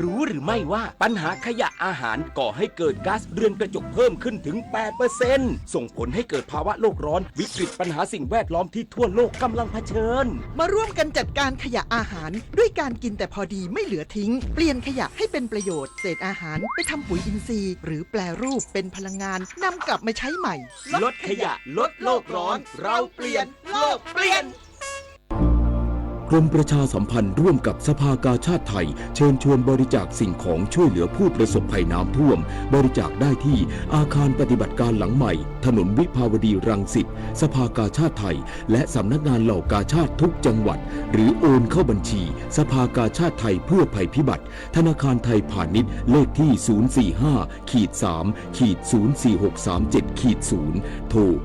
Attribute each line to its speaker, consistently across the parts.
Speaker 1: รู้หรือไม่ว่าปัญหาขยะอาหารก่อให้เกิดก๊าซเรือนกระจกเพิ่มขึ้นถึง 8% ส่งผลให้เกิดภาวะโลกร้อนวิกฤตปัญหาสิ่งแวดล้อมที่ทั่วโลกกำลังเผชิญ
Speaker 2: มาร่วมกันจัดการขยะอาหารด้วยการกินแต่พอดีไม่เหลือทิ้งเปลี่ยนขยะให้เป็นประโยชน์เศษอาหารไปทำปุ๋ยอินทรีย์หรือแปรรูปเป็นพลังงานนำกลับมาใช้ใหม่
Speaker 1: ลดขยะลดโลกร้อนเราเปลี่ยนโลกเปลี่ยน
Speaker 3: กรมประชาสัมพันธ์ร่วมกับสภากาชาดไทยเชิญชวนบริจาคสิ่งของช่วยเหลือผู้ประสบภัยน้ำท่วมบริจาคได้ที่อาคารปฏิบัติการหลังใหม่ถนนวิภาวดีรังสิตสภากาชาดไทยและสำนักงานเหล่ากาชาดทุกจังหวัดหรือโอนเข้าบัญชีสภากาชาดไทยเพื่อภัยพิบัติธนาคารไทยพาณิชย์เลขที่045-3-04637-0โทร092-246-9633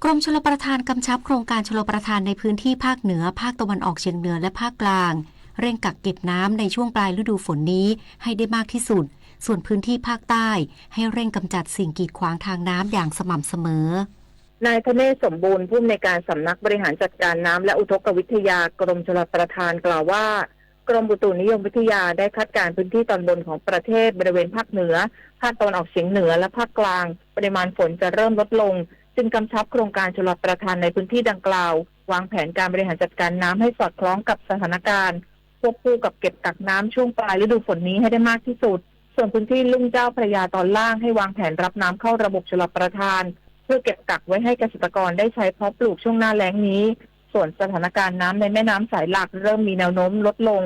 Speaker 4: กรมชลประทานกำชับโครงการชลประทานในพื้นที่ภาคเหนือภาคตะวันออกเฉียงเหนือและภาคกลางเร่งกักเก็บน้ำในช่วงปลายฤดูฝนนี้ให้ได้มากที่สุดส่วนพื้นที่ภาคใต้ให้เร่งกำจัดสิ่งกีดขวางทางน้ำอย่างสม่ำเสมอน
Speaker 5: ายธเนศสมบูรณ์ผู้อำนวยการสำนักบริหารจัดการน้ำและอุทกวิทยากรมชลประทานกล่าวว่ากรมอุตุนิยมวิทยาได้คาดการณ์พื้นที่ตอนบนของประเทศบริเวณภาคเหนือภาคตะวันออกเฉียงเหนือและภาคกลางปริมาณฝนจะเริ่มลดลงจึงกำชับโครงการชลประทานในพื้นที่ดังกล่าววางแผนการบริหารจัดการน้ำให้สอดคล้องกับสถานการณ์ควบคู่กับเก็บกักน้ำช่วงปลายฤดูฝนนี้ให้ได้มากที่สุดส่วนพื้นที่ลุ่มเจ้าพระยาตอนล่างให้วางแผนรับน้ำเข้าระบบชลประทานเพื่อเก็บกักไว้ให้เกษตรกรได้ใช้เพาะปลูกช่วงหน้าแล้งนี้ส่วนสถานการณ์น้ำในแม่น้ำสายหลักเริ่มมีแนวโน้มลดลง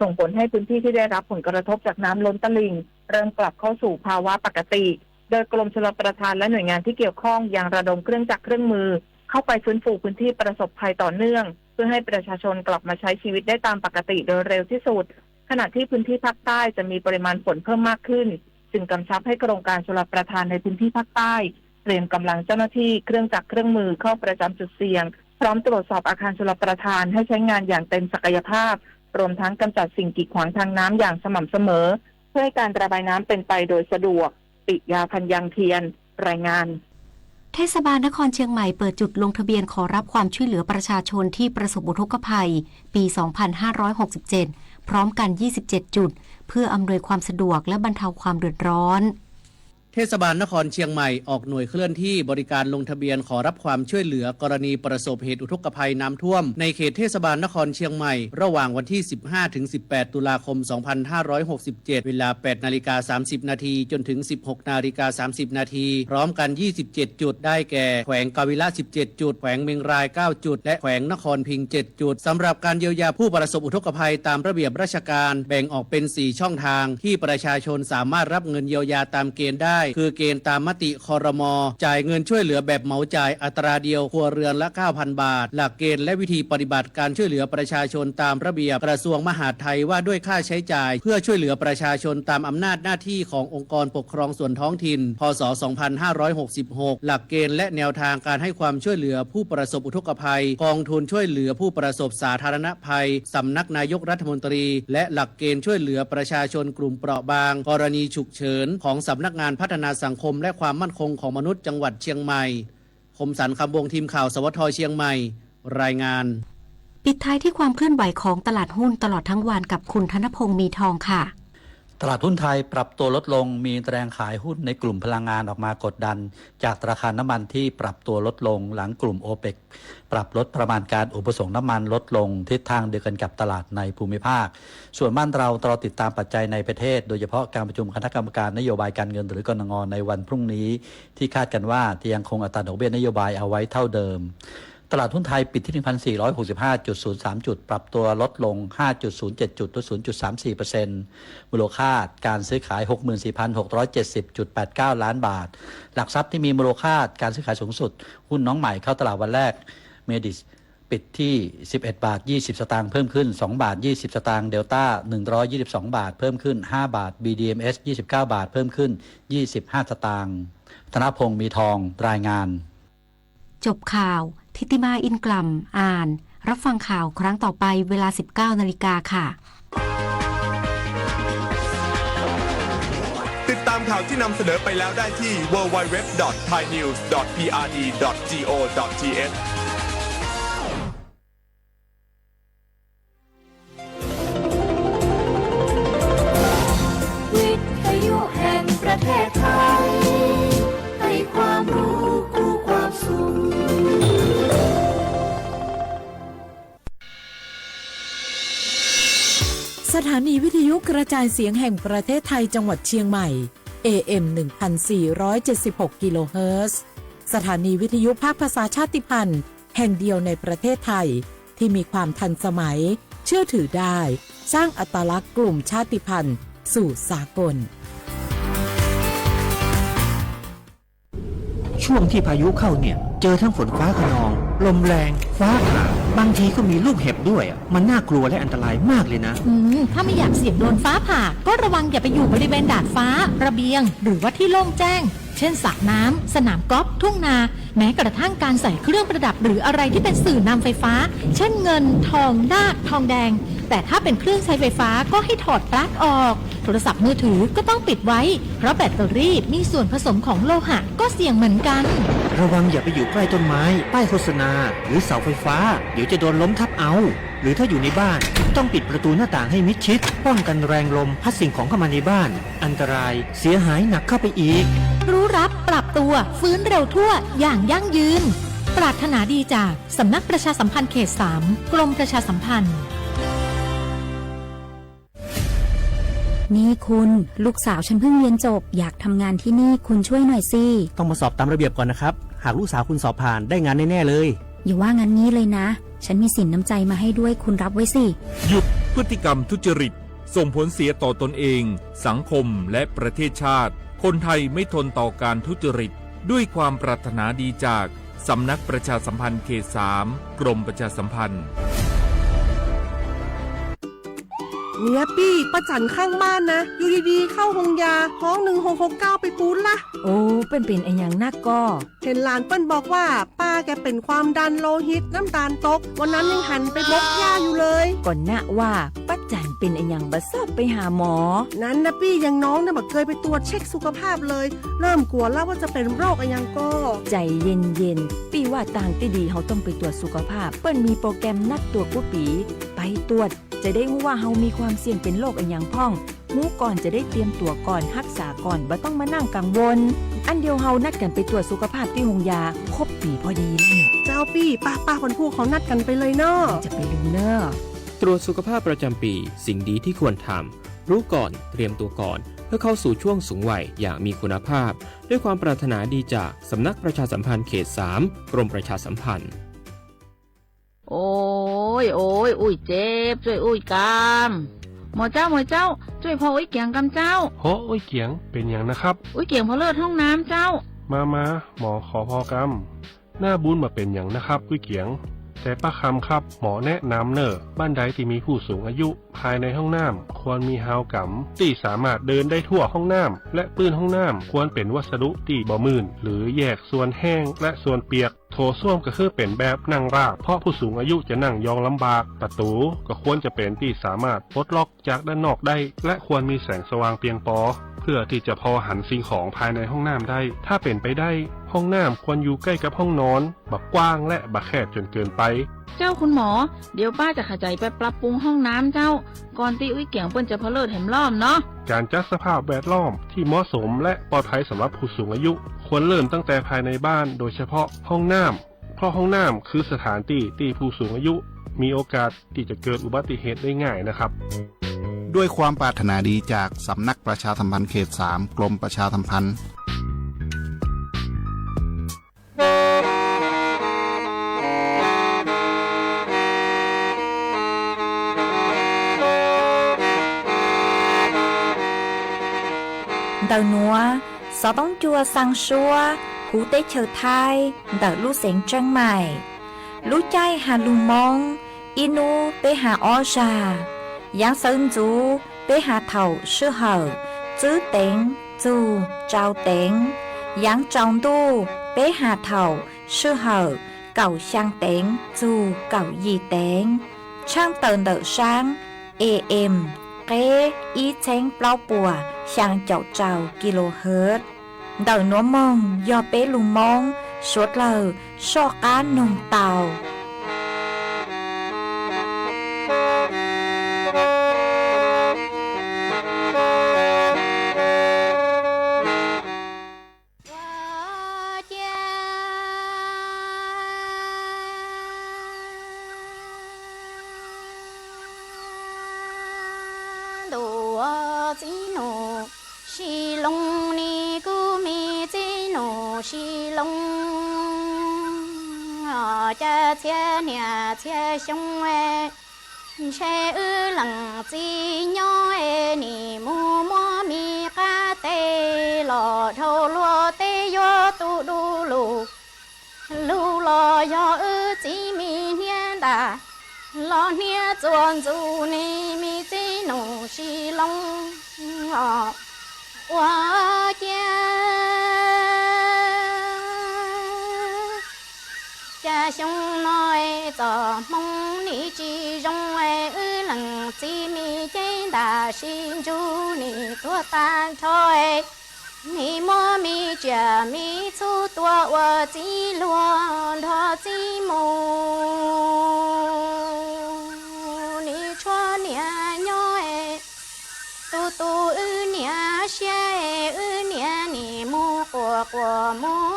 Speaker 5: ส่งผลให้พื้นที่ที่ได้รับผลกระทบจากน้ำล้นตลิ่งเริ่มกลับเข้าสู่ภาวะปกติโดยกรมชลประทานและหน่วยงานที่เกี่ยวข้องยังระดมเครื่องจักรเครื่องมือเข้าไปฟื้นฟูพื้นที่ประสบภัยต่อเนื่องเพื่อให้ประชาชนกลับมาใช้ชีวิตได้ตามปกติโดยเร็วที่สุดขณะที่พื้นที่ภาคใต้จะมีปริมาณฝนเพิ่มมากขึ้นจึงกำชับให้โครงการชลประทานในพื้นที่ภาคใต้เตรียมกำลังเจ้าหน้าที่เครื่องจักรเครื่องมือเข้าประจำจุดเสี่ยงพร้อมตรวจสอบอาคารชลประทานให้ใช้งานอย่างเต็มศักยภาพรวมทั้งกำจัดสิ่งกีดขวางทางน้ำอย่างสม่ำเสมอเพื่อให้การระบายน้ำเป็นไปโดยสะดวกปิยาพันยังเทียนรายงาน
Speaker 4: เทศบาลนครเชียงใหม่เปิดจุดลงทะเบียนขอรับความช่วยเหลือประชาชนที่ประสบอุทกภัยปี 2567 พร้อมกัน 27 จุดเพื่ออำนวยความสะดวกและบรรเทาความเดือดร้อน
Speaker 6: เทศบาลนครเชียงใหม่ออกหน่วยเคลื่อนที่บริการลงทะเบียนขอรับความช่วยเหลือกรณีประสบเหตุอุทกภัยน้ำท่วมในเขตเทศบาลนครเชียงใหม่ระหว่างวันที่ 15-18 ตุลาคม 2567 เวลา 8:30 นาทีจนถึง 16:30 นาทีพร้อมกัน 27 จุดได้แก่แขวงกาวิระ 17 จุดแขวงเมียงราย 9 จุดและแขวงนครพิงค์ 7 จุดสำหรับการเยียวยาผู้ประสบอุทกภัยตามระเบียบราชการแบ่งออกเป็น 4 ช่องทางที่ประชาชนสามารถรับเงินเยียวยาตามเกณฑ์ได้คือเกณฑ์ตามมติครม.จ่ายเงินช่วยเหลือแบบเหมาจ่ายอัตราเดียวครัวเรือนละ 9,000 บาทหลักเกณฑ์และวิธีปฏิบัติการช่วยเหลือประชาชนตามระเบียบกระทรวงมหาดไทยว่าด้วยค่าใช้จ่ายเพื่อช่วยเหลือประชาชนตามอำนาจหน้าที่ขององค์กรปกครองส่วนท้องถิ่นพ.ศ. 2566หลักเกณฑ์และแนวทางการให้ความช่วยเหลือผู้ประสบอุทกภัยกองทุนช่วยเหลือผู้ประสบสาธารณภัยสำนักนายกรัฐมนตรีและหลักเกณฑ์ช่วยเหลือประชาชนกลุ่มเปราะบางกรณีฉุกเฉินของสำนักงานพัฒนาสังคมและความมั่นคงของมนุษย์จังหวัดเชียงใหม่คมสันต์คำวงทีมข่าวสวทเชียงใหม่รายงาน
Speaker 4: ปิดท้ายที่ความเคลื่อนไหวของตลาดหุ้นตลอดทั้งวันกับคุณธนพงษ์มีทองค่ะ
Speaker 7: ตลาดหุ้นไทยปรับตัวลดลงมีแรงขายหุ้นในกลุ่มพลังงานออกมากดดันจากราคาน้ำมันที่ปรับตัวลดลงหลังกลุ่มโอเปกปรับลดประมาณการอุปสงค์น้ำมันลดลงทิศทางเดียวกันกับตลาดในภูมิภาคส่วนบ้านเราติดตามปัจจัยในประเทศโดยเฉพาะการประชุมคณะกรรมการนโยบายการเงินหรือกนง.ในวันพรุ่งนี้ที่คาดกันว่าจะยังคงอัตราดอกเบี้ยนโยบายเอาไว้เท่าเดิมตลาดหุ้นไทยปิดที่ 1,465.03 จุดปรับตัวลดลง 5.07 จุดลด 0.34% มูลค่าการซื้อขาย 64,670.89 ล้านบาทหลักทรัพย์ที่มีมูลค่าการซื้อขายสูงสุดหุ้นน้องใหม่เข้าตลาดวันแรกเมดิสปิดที่ 11 บาท 20 สตางค์เพิ่มขึ้น 2 บาท 20 สตางค์เดลต้า 122 บาทเพิ่มขึ้น 5 บาท BDMs 29 บาทเพิ่มขึ้น 25 สตางค์ธนพงษ์มีทองรายงาน
Speaker 4: จบข่าวทิติมาอินกลัมอ่านรับฟังข่าวครั้งต่อไปเวลา 19 นาฬิกาค่ะ
Speaker 8: ติดตามข่าวที่นำเสนอไปแล้วได้ที่ www.thainews.prd.go.th
Speaker 9: สถานีวิทยุกระจายเสียงแห่งประเทศไทยจังหวัดเชียงใหม่ AM 1476 กิโลเฮิรตซ์สถานีวิทยุภาคภาษาชาติพันธุ์แห่งเดียวในประเทศไทยที่มีความทันสมัยเชื่อถือได้สร้างอัตลักษณ์กลุ่มชาติพันธุ์สู่สากล
Speaker 10: ช่วงที่พายุเข้าเนี่ยเจอทั้งฝนฟ้าคะนองลมแรงฟ้าผ่าบางทีก็มีลูกเห็บด้วยมันน่ากลัวและอันตรายมากเลยนะ
Speaker 11: ถ้าไม่อยากเสี่ยงโดนฟ้าผ่าก็ระวังอย่าไปอยู่บริเวณดาดฟ้าระเบียงหรือว่าที่โล่งแจ้งเช่นสระน้ำสนามกอล์ฟทุ่งนาแม้กระทั่งการใส่เครื่องประดับหรืออะไรที่เป็นสื่อนำไฟฟ้าเช่นเงินทองนาคทองแดงแต่ถ้าเป็นเครื่องใช้ไฟฟ้าก็ให้ถอดปลั๊กออกโทรศัพท์มือถือก็ต้องปิดไว้เพราะแบตเตอรี่มีส่วนผสมของโลหะก็เสี่ยงเหมือนกัน
Speaker 10: ระวังอย่าไปอยู่ใกล้ต้นไม้ป้ายโฆษณาหรือเสาไฟฟ้าเดี๋ยวจะโดนล้มทับเอาหรือถ้าอยู่ในบ้านต้องปิดประตูหน้าต่างให้มิดชิดป้องกันแรงลมพัดสิ่งของเข้ามาในบ้านอันตรายเสียหายหนักเข้าไปอีก
Speaker 11: รู้รับปรับตัวฟื้นเร็วทั่วอย่างยั่งยืนปรารถนาดีจากสำนักประชาสัมพันธ์เขต 3 กรมประชาสัมพันธ์
Speaker 12: นี่คุณลูกสาวฉันเพิ่งเรียนจบอยากทำงานที่นี่คุณช่วยหน่อยสิ
Speaker 13: ต้องมาสอบตามระเบียบก่อนนะครับหากลูกสาวคุณสอบผ่านได้งานแน่ๆเลย
Speaker 12: อย่าว่างั้นนี้เลยนะฉันมีสินน้ำใจมาให้ด้วยคุณรับไว้สิ
Speaker 14: หยุดพฤติกรรมทุจริตส่งผลเสียต่อตนเองสังคมและประเทศชาติคนไทยไม่ทนต่อการทุจริตด้วยความปรารถนาดีจากสำนักประชาสัมพันธ์เขต 3 กรมประชาสัมพันธ์
Speaker 15: เนี่ยปี้ป้าจันข้างบ้านนะอยู่ดีๆเข้าห้องยาห้อง1669ไปปูนละ
Speaker 16: โอ้เป็นไอ้อย่างนักก็
Speaker 15: เห็นหลานเปิ้นบอกว่าป้าแกเป็นความดันโลหิตน้ำตาลตกวันนั้นยังหันไปบกยาอยู่เลย
Speaker 16: ก่อนนะว่าป้าจันเป็นไอ้อย่างบัดซอบไปหาหมอ
Speaker 15: นั้นนะปี้ยังน้องนะบักเคยไปตรวจเช็คสุขภาพเลยเริ่มกลัวแล้วว่าจะเป็นโรคอะไรยังก็
Speaker 16: ใจเย็นๆปี้ว่าต่างที่ดีเขาต้องไปตรวจสุขภาพเปิ้นมีโปรแกรมนัดตรวจกู้ปีไปตรวจจะได้รู้ว่าเฮามีความเสี่ยงเป็นโรคอะไรอย่างพ่องรู้ก่อนจะได้เตรียมตัวก่อนรักษาก่อนบ่ต้องมานั่งกังวลอันเดียวเฮานัดกันไปตรวจสุขภาพที่โรงยาครบปีพอดีแล้วเนี่ย
Speaker 15: เจ้าปี้ป้าคนผู้เขานัดกันไปเลยเนาะ
Speaker 16: จะไปลืมเนาะ
Speaker 17: ตรวจสุขภาพประจำปีสิ่งดีที่ควรทำรู้ก่อนเตรียมตัวก่อนเพื่อเข้าสู่ช่วงสูงวัยอย่างมีคุณภาพด้วยความปรารถนาดีจากสำนักประชาสัมพันธ์เขต 3 กรมประชาสัมพันธ์
Speaker 18: โอ้ยอุ้ยเจ็บช่วยอุ้ยกามหมอเจ้าช่วยพออุ้ยเกียงกำเจ้า
Speaker 19: โหอุ้ยเกียงเป็นอย่างนะครับ
Speaker 18: อุ้ยเกียงพอเลิศห้องน้ำเจ้า
Speaker 19: มาหมอขอพอกำหน้าบุญมาเป็นอย่างนะครับอุ้ยเกียงแต่ป้าคำครับหมอแนะนำเนอะบ้านใดที่มีผู้สูงอายุภายในห้องน้ำควรมีฮาวกัมที่สามารถเดินได้ทั่วห้องน้ำและปื้นห้องน้ำควรเป็นวัสดุที่บ่มื่นหรือแยกส่วนแห้งและส่วนเปียกโถส้วมก็คือเป็นแบบนั่งราบเพราะผู้สูงอายุจะนั่งยองลำบากประตูก็ควรจะเป็นที่สามารถปลดล็อกจากด้านนอกได้และควรมีแสงสว่างเพียงพอเพื่อที่จะพอหันสิ่งของภายในห้องน้ำได้ถ้าเป็นไปได้ห้องน้ำควรอยู่ใกล้กับห้องนอนบักกว้างและบักแคบจนเกินไป
Speaker 18: เจ้าคุณหมอเดี๋ยวป้าจะขยายไปปรับปรุงห้องน้ำเจ้าก่อนที่อุ้ยเกียงเปิ้นจะพเลิศแหมล้อมเนาะ
Speaker 19: การจัดสภาพแวดล้อมที่เหมาะสมและปลอดภัยสำหรับผู้สูงอายุควรเริ่มตั้งแต่ภายในบ้านโดยเฉพาะห้องน้ำเพราะห้องน้ำคือสถานที่ผู้สูงอายุมีโอกาสที่จะเกิดอุบัติเหตุได้ง่ายนะครับ
Speaker 20: ด้วยความปรารถนาดีจากสำนักประชาสัมพันธ์เขต 3 กรมประชาสัมพันธ์
Speaker 12: Đầu núa, gió bóng chua sang xua, hú tế chờ thai, đỡ lũ xén trăng mải. Lũ chay hà lù mong, inu bế hà o trà. Giáng sơn chú, bế hà thầu sư hở, chữ tên, chú, trao tên. Giáng trọng tu, bế hà thầu sư hở, cầu sang tên, chú, cầu gì tên. Trang tờn đỡ sáng, AM. Kế ý chén bao bùa sang chậu trào kHz. Đời nó mong do bé lùng mong suốt lờ so cá nồng tàu.
Speaker 21: 我只努是龙你古米只努是龙啊，这天年天兄哎。che ư lặng chi nhỏ e ni mu mo mi ca tê lò thâu lúa tê yo tu đu lù lù lò yo ư chi mi hiên đà lò nia chuan du ni mi chi nụ xi long à wa cha cha sông nói cho mong ni chi rong ai ư lặng chi mi chơi đà xin chú ni tua tan thôi ni mò mi cha mi chu tua wa chi luo thọ chi mù ni cho nia nhỏ tu tu ư nia xe ư nia ni mu của mu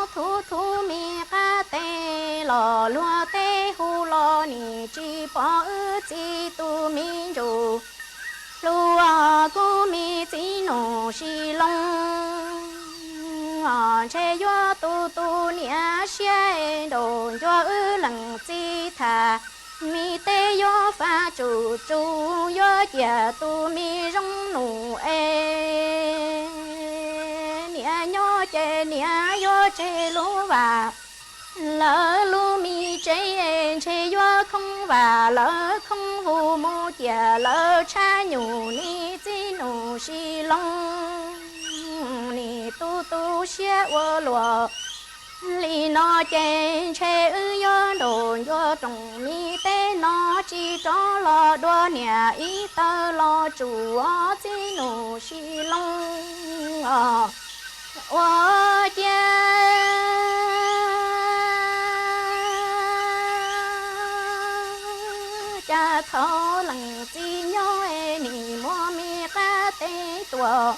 Speaker 21: thu mi ca tê lò lúa tê hu lò ni chi bỏ ư chi tu mi ru lúa cu mi chi nô xi long che yo tu nia xe đồ yo ư lặng chi thà mi tê yo pha chu yo chia tu mi rong nụ e nia nhỏ nia yo che lu và lỡ lu mi che yo không và lỡ không vu mu chia lỡ cha nhủ ni chi nụ xi long ni tu xia wo lùa li nó chen che ư yo đồ yo trồng mi tê nó chi cho lo đua nhà ý tơ lo chủ chi nụ xi long wa cha cha thọ lặng chi nhỏ e ni mo mi ca tê tua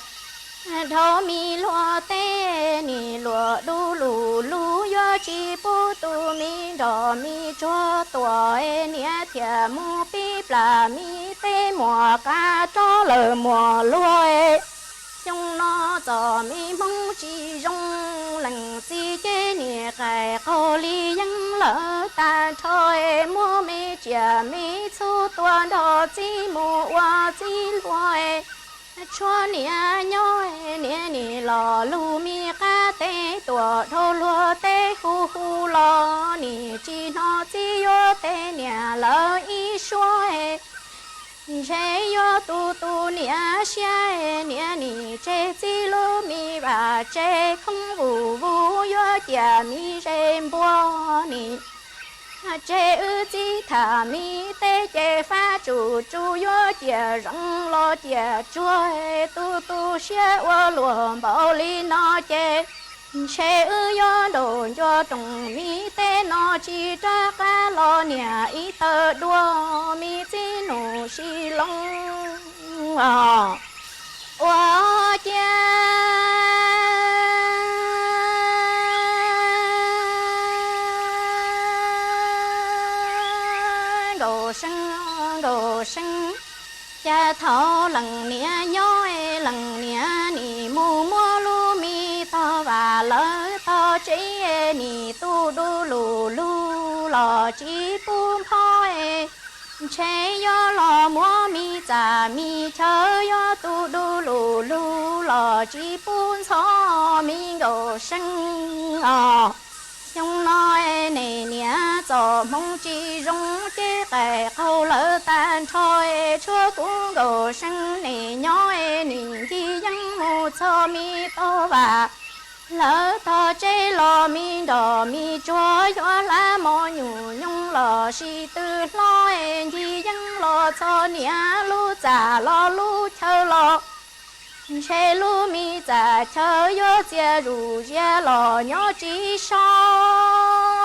Speaker 21: thọ mi lúa tê ni lúa đu lù lù yo chi pu tu mi đỏ mi cho tua e nia thia mu pi pla mi tê mùa ca cho lờ mùa lúa e trong nó cho mi mong chi rong lặng chi chế ni cái câu li yang lỡ ta thôi mua mi chia mi chu tuan đỏ chi mu wa chi lúa e cho nia nhỏ nia ni lò lu mi ca tê tua thô lúa tê hu lò ni chi nó chi yo tê nia lỡ y xua e che yo tu nia xia nia ni che chi lu mi ba che không vu yo chia mi che bo ni che ư chi thả mi tê che pha chu yo chia rong lo chia chua tu xia wo luo bao li nó che ư yo đồ yo trồng mi tê nó chi tra ca lo nia ý tơ đua mi chi nụ xi long wa cha đồ sinh cha thọ lần nia nhỏ lần nia ni mu mo lu mi to và lỡ to chỉ ni tu đu lù lò chỉ bún thôi che yo lò mua mi cha mi chờ yo tu đu lù lò chỉ bún so mi đồ sinh trong nói này nia cho mong chi rong chế cái câu lỡ tan thôi chúa cũng đồ sinh này nhỏ nỉ chi yang mu cho mi to và lỡ to chế lo mi đỏ mi chúa yo la mò nhủ nhung lò si tư lo chi yang lo cho nia lu trả lo lu chờ lo che lu mi za chờ yo chia ru chia lo nhỏ chỉ sao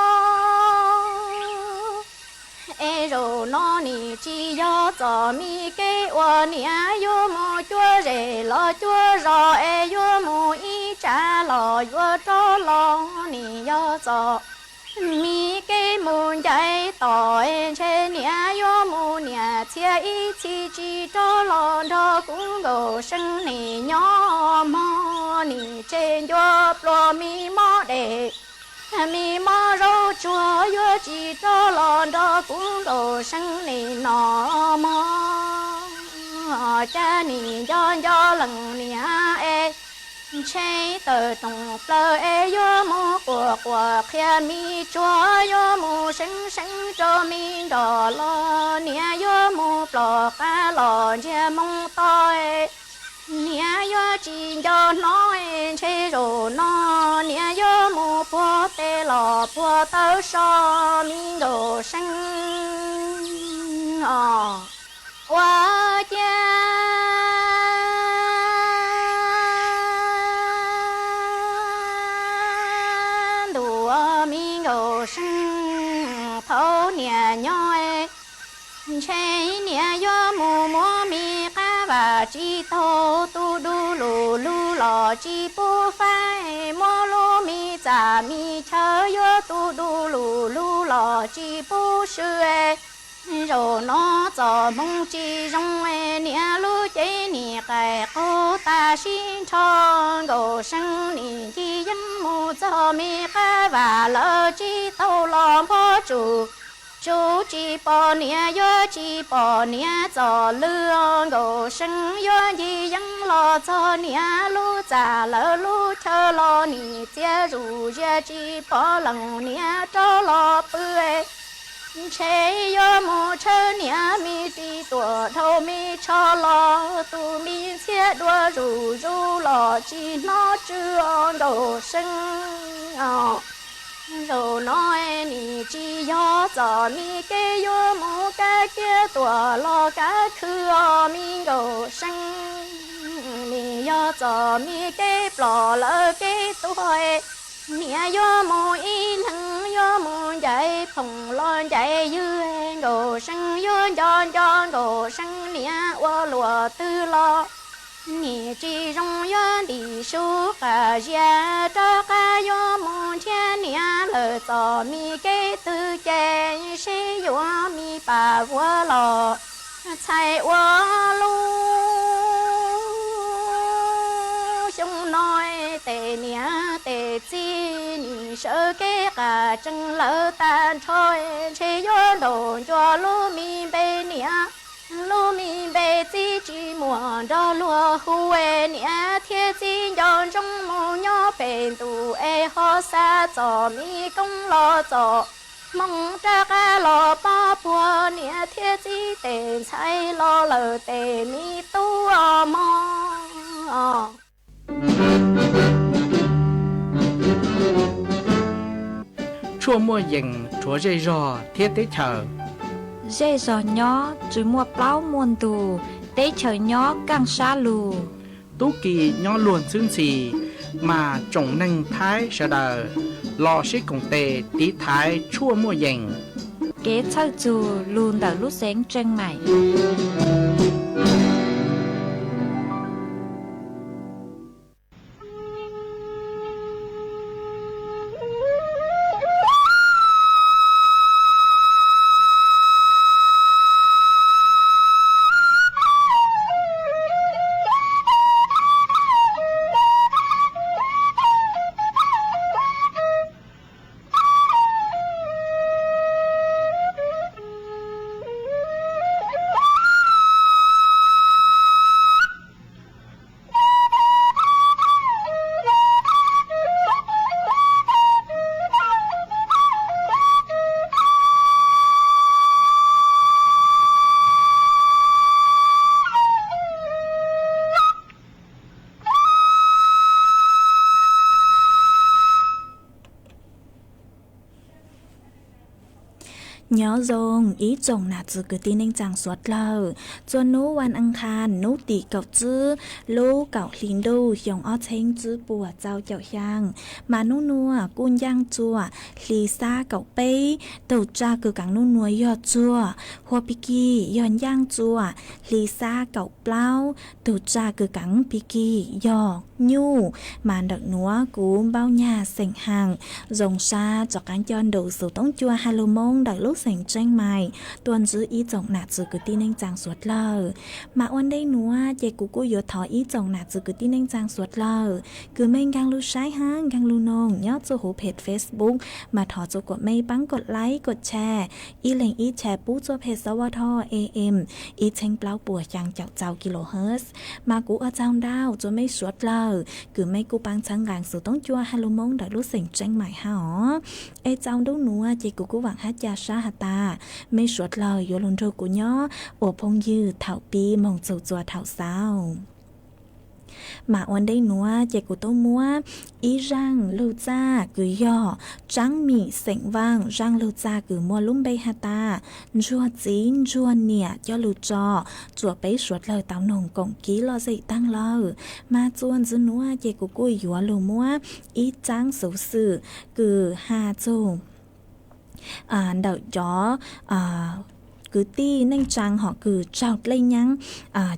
Speaker 21: e ro nó ni chỉ yo cho mi cái wa nia yo mo chua rề lo chua ro e yo mo y cha lo yo cho lo ni yo cho mi cái môn chạy tỏi che nia yo mo nia chia ý chi chi cho lo đó cũng gồ sinh nì nhỏ mò nì trên cho lo mi mò để mi mò rau chua yo chi cho lo đó cũng gồ sinh nì nhỏ mò cha nì do lần nì e chế tờ tổng plơ e yo mô của khía mi chua yo mô sinh cho mi đỏ lo nia yo mô plọ cá lò che mong to e nia yo chỉ cho nó e chế rồ nó nia yo mô po tê lò po tớ so mi đồ sinh qua cha thấu nè nhoi chế nè yo mù mò mi cá và chi thô tu đu lù lù lò chi pu phai mò lù mi giả mi chớ yo tu đu lù lù lò chi pu sue rồi nó cho mong chi rong nè lù chế nè cái cô ta xin cho gồ sinh nè chi dân mù cho mi cá và lỡ chi tàu lò phó chủ chú chi bỏ nè yo chi bỏ nè cho lương gồ sinh yo gì dân lo cho nè lù giả lỡ lù chờ lo nè chia rủ chia chi bỏ lần nè cho lo bươi chế yo mô chơ nia mi ti tuổi thâu mi cho lo tu mi chia đua rủ rủ lo chi nó chưa đồ sinh rồi nói ni chi yo cho mi cái yo mô cái kia tuổi lo cái khưa mi đồ sinh mi yo cho mi cái plò lỡ cái tuổi nia yo mô y lăng yo mô dạy phòng lo dạy dư đồ sinh yo cho đồ sinh nia qua lùa tư lo nia chi rong yo đi su cả gia cho cả yo mô cha nia lỡ cho mi cái tư chè sẽ yo mi bà vua lò chạy qua lu chúng nói tề nia tề chi ni sợ cái cả chân lỡ tan thôi chế yo đồ cho lu mi bê nia lu mi bê chi chi mùa cho lúa huê nia thiết chi cho trong mùa nhỏ bền tù e ho xa cho mi công lo cho mong cha ca lo ba bùa nia thiết chi tề chạy lo lỡ tề mi tu mò
Speaker 2: chua mua dừng chúa dây rò thiết tế chờ
Speaker 12: dây rò nhỏ chú mua plau muôn tù tế chờ nhỏ càng xa lù
Speaker 2: tú kỳ nhỏ luôn xương xì mà trồng nâng thái sợ đờ lò xí cùng tề tí thái chua mua dừng
Speaker 12: kế thơ dù luôn đỡ lúc sáng chân mày
Speaker 22: nhớ dòng ý chồng nạt dự cứ tin anh chàng suốt lờ cho núวันอังคารnú tỷ cậu chữ lú cậu lín đu dòng ó chênh chữ bùa trao chậu giang mà nú nua cun giang chua lì xa cậu bê tàu cha cứ cẳng nú nua yọ chua hoa piki yon giang chua lì xa cậu plau tàu cha cứ cẳng piki yọ nhu mà đợt núa cú bao nhà sành hàng dòng xa cho cán chọn đủ số tống chua halomon đợt lúc เสียงแจ้งใหม่ตวนจื้ออีจงหนาจื้อกึตีเน่งจางสวดเลอมาวันได้หนัวเจกูกูยถออีจงหนาจื้อกึตีเน่งจางสวดเลอคือไม่กังลูใช้ห้างกังลูนงยอดจูหูเพจ Facebook มาถอจูกดไม่ปังกดไลค์กดแชร์อีเหล่งอีแชร์ปู้จูเพจสวท AM อีเชงเปล่าปัวยังเจ้าเจ้ากิโลเฮิรตซ์มากูอาจารย์ดาวจะไม่สวดเลอคือไม่กูปังชังกลางสู่ต้องจัวฮัลโหลมงได้รู้เสียงแจ้งใหม่ฮะไอเจ้าดูหนัวเจกูกูหวังฮัจยาชาฮตาไม่สวดเลยโยลุนโรกุย่อโอพงยืดเถาปีมองจูจัวเถาเศร้ามาวันได้หนัวเจกูโตมัวอีรังลูจ้ากือย่อจังมีเสียงว่างรังลูจ้ากืมัวลุ่มใบฮาตาจัวจีนจัวเนี่ยย่อลูจอจัวไปสวดเลยเต้าหนงกงกี้รอสิตั้งเลยมาจวนจื้อนัวเจกูกุยหยัวลูมัวอีจังสูสื่อกือฮาจูเดาจ๋อcứ ti nên trang họ cứ trao lên nhăng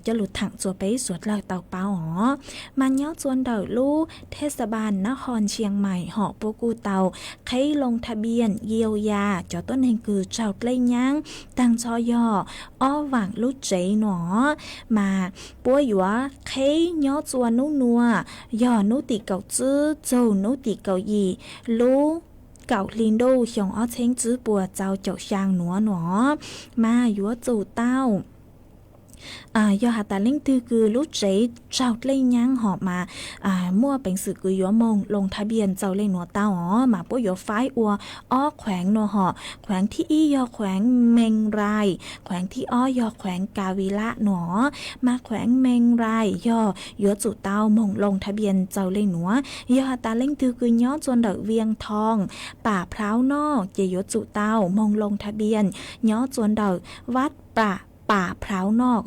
Speaker 22: cho lụt thẳng chùa bấy suốt lời tàu bao họ mà nhớ chuồn đầu luเทศบาลนครเชียงใหม่họปูกูเตาใครลงทะเบียนเยียวยาchoต้นเฮงคือเจ้าเล่ยยังตั้งชอย่ออ้อหวังลุเจหนอมาปัวหยัวใครย้อจวนนู้นัวย่อนู้ติเก่าจื้อโจนู้ติเก่ายีลูเก่าลินโดเหียงอ้อเช้งจื้อปัวเจ้าเจ้าชางหนัวมาหยัวจู่เต้ายอหาตาเล่งตือคือลูกเจ๊เจ้าเล่ยยังหอบมามั่วเป็นสื่อคือยัวมงลงทะเบียนเจ้าเล่ยหนัวเต้ามาปุ้ยยัวไฟอัวอ้อแขวงนัวหอแขวงที่อียอแขวงเมงไรแขวงที่อ้อยอแขวงกาวิละหนอมาแขวงเมงไรย่อยัวจู่เต้ามงลงทะเบียนเจ้าเล่ยหนัวยอหาตาเล่งตือคือย้อจนเดเวียงทองป่าพร้าวนอกเจยัวจู่เต้ามงลงทะเบียนย้อจนเดวัดป่าพร้าวนอก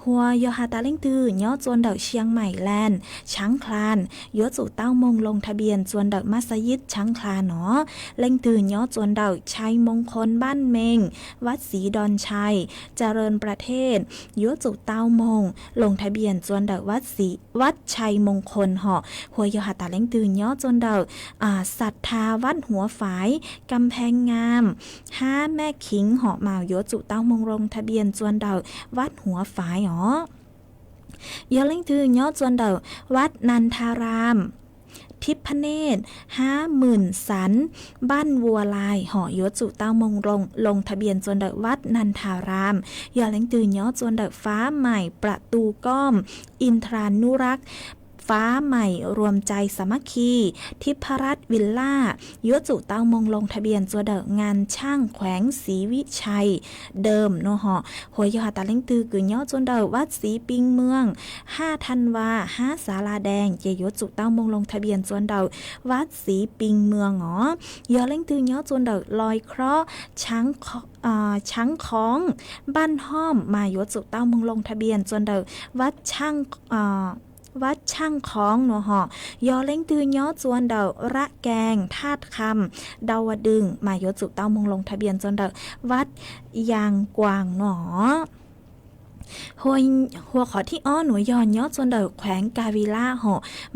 Speaker 22: หัวยอหาตาเล่งตือย่อจวนเดาเชียงใหม่แลนด์ช้างคลานยัวจู่เต้ามงลงทะเบียนจวนเดามัสยิดช้างคลานเล่งตือย่อจวนเดาชัยมงคลบ้านเมงวัดศรีดอนชัยเจริญประเทศยัวจู่เต้ามงลงทะเบียนจวนเดาวัดชัยมงคลหัวยอหาตาเล่งตือย่อจวนเดาศรัทธาวัดหัวฝายกำแพงงาม5แม่ขิงมายัวจู่เต้ามงลงทะเบียนจวนเดาวัดหัวฝายยอเล่งตือย่อจวนเดาวัดนันทารามทิพเนตร50,000 สันบ้านวัวลายยัวจู่เต้ามงลงทะเบียนจวนเดาวัดนันทารามยอเล่งตือย่อจวนเดาฟ้าใหม่ประตูก้อมอินทรานุรักษ์ฟ้าใหม่รวมใจสามัคคีทิพรัตน์วิลล่ายัวจู่เต้ามงลงทะเบียนจัวเดงานช่างแขวงศรีวิชัยเดิมหัวยอตาเล่งตือกือย่อจนเดวัดศรีปิงเมือง5 ธันวา5ศาลาแดงเจยัวจู่เต้ามงลงทะเบียนจวนเดวัดศรีปิงเมืองยอเล่งตือย่อจนเดลอยเคราะห์ช้างของบ้านห้อมมายัวจู่เต้ามงลงทะเบียนจวนเดวัดช่างของยอเล่งตือย่อจวนเดาระแกงธาตุคำดาวดึงมายจุเต้ามงลงทะเบียนจวนเดาวัดยางกวางหัวขอที่หน่วยย่อย่อจวนเดาแขวงกาวิล่า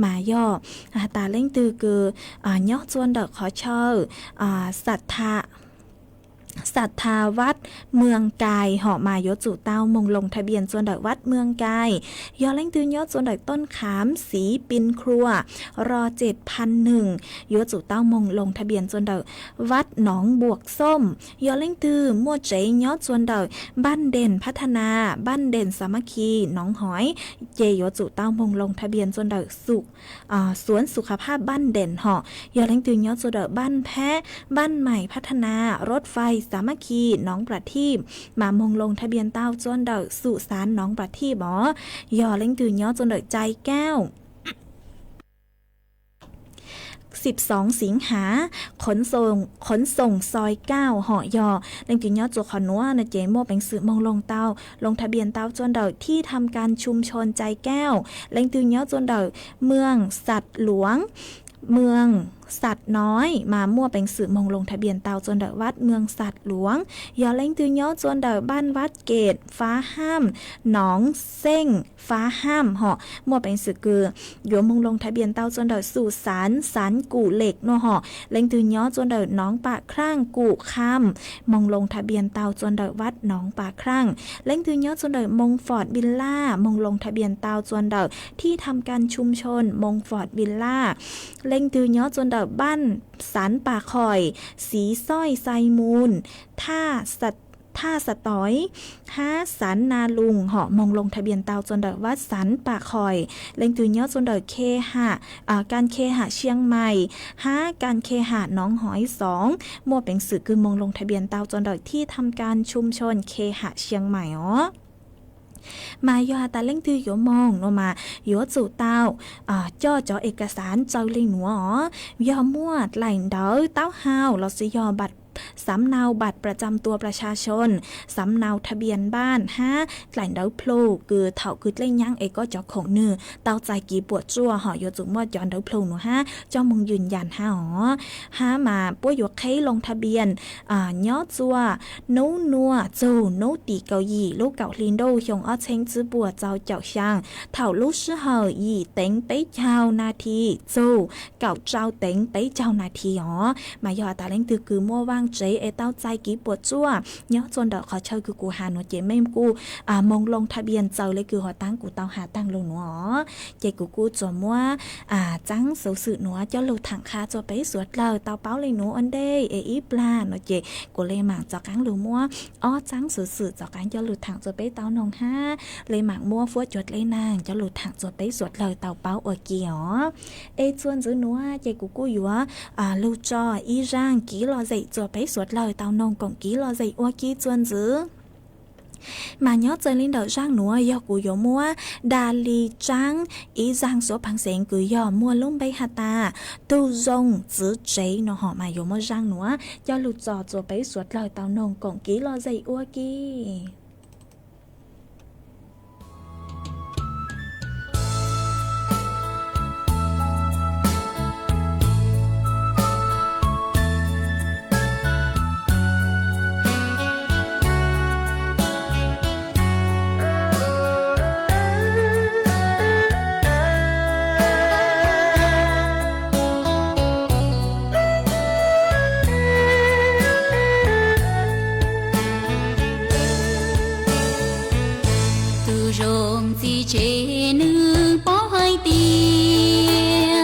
Speaker 22: มาย่อตาเล่งตือคือย่อจวนเดาขอเชิญศรัทธาวัดเมืองกายมายจู่เต้ามงลงทะเบียนจวนเดวัดเมืองกายยอเล่งตือยอจวนเดต้นขามสีปินครัวรอ7,001ยอจู่เต้ามงลงทะเบียนจวนเดวัดหนองบวกส้มยอเล่งตือมั่วเจยอจวนเดบ้านเด่นพัฒนาบ้านเด่นสามัคคีหนองหอยเจยอจู่เต้ามงลงทะเบียนจวนเดสวนสุขภาพบ้านเด่นยอเล่งตือยอจวนเดบ้านแพะบ้านใหม่พัฒนารถไฟสามัคคีน้องประทีปมามงลงทะเบียนเต้าจนเดาสุสานน้องประทีปยอเล่งตื่นย่อจนเดาใจแก้ว12 สิงหาขนส่งซอย9ยอเล่งตื่นย่อจุขอนัวนะเจโมเป็นสื่อมงลงเต้าลงทะเบียนเต้าจนเดาที่ทำการชุมชนใจแก้วเล่งตื่นย่อจนเดาเมืองสัตว์หลวงเมือง สัตว์น้อยมามั่วเป็นสื่อมงลงทะเบียนเตาจนเดอวัดเมืองสัตว์หลวงยอเล่งตือย้อจนเดอบ้านวัดเกตฟ้าห้ามหนองเส้งฟ้าห้ามเหาะมั่วเป็นสื่อคืออยู่มงลงทะเบียนเตาจนเดอสู่สารกู่เหล็กเนาะเหาะเล่งตือย้อจนเดอน้องปะครั่งกู่ค่ำมงลงทะเบียนเตาจนเดอวัดหนองปะครั่งเล่งตือย้อจนเดอมงฟอร์ดวิลล่ามงลงทะเบียนเตาจนเดอที่ทำการชุมชนมงฟอร์ดวิลล่าเล่งตือย้อจนเดอบ้านสันป่าคอยสีส้อยไซมูลท่าสตอยห้าสันนาลุงเหาะมงลงทะเบียนเตาจนเดอวัดสันป่าคอยเล่งตือย้อจนเดอเคหะการเคหะเชียงใหม่ห้าการเคหะน้องหอย2มั่วเป็นสื่อคือมงลงทะเบียนเตาจนเดอที่ทำการชุมชนเคหะเชียงใหม่มายอตาเล่งตือโยมองโนมาโยจู่เต้าจ่อเอกสารเจ้าลิงหนัวยอมวดไหลเดาเต้าฮาวเราสิยอบัตรสำเนาบัตรประจำตัวประชาชนสำเนาทะเบียนบ้าน5ไหลเดาโพลคือเถ่าคือเล่งยังเอก็จอของเนื้อเต้าใจกี่ปวดจั่วห่อโยจุมวดย้อนเดาโพลหนูเจ้ามึงยืนยันมาป้วยยกให้ลงทะเบียนย่อจั่วนู้นัวจูนู้ตีเกาหยีลูกเก่าลินโดยงอ้อเชงจื้อปัวเจ้าเจ้าช่างเถ่าลูกชื่อเหอหยีเต็งไปเจ้านาทีจูเก่าเจ้าเต็งไปเจ้านาทีมายอตาเล่งตือคือมั่วว่างเจเอเต้าใจกี่ปวดจั่วย้อจนเดอขอเชิญคือกูหาหนูเจไม่กูมงลงทะเบียนเจ้าเลยคือหอตั้งกูเต้าหาตั้งลงหนูเจกูจอมว่าจังสื่อหนูเจ้าลูกถังคาจะไปสวดเลยเต้าเป้าเลยหนูอันเดย์อีปลาหนูเจกูเลยหมางจอกังหรือมัวจังสื่อจอกังเจ้าลูกถังจะไปเต้านงเลยหมางมัวฟัวจดเลยนางเจ้าลูกถังจะไปสวดเลยเต้าเป้าอเกี่ยวชวนจื้อหนูเจกูอยู่ว่าลูกจออีร่างกี่รอใจจะไปสวดlời tao nông còn ký lo dậy oa ký chuan dữ mà nhớ chơi lên đầu giang núa do cụ yo mua đà lì trắng ý giang số bằng sen cứ yo mua lông bay hạt ta tu rong giữ chế nó họ mà yo mua giang núa do lụt giò cho bé suốt lời tao nông còn ký lo dậy oa ký
Speaker 1: chế nữ bỏ hai tia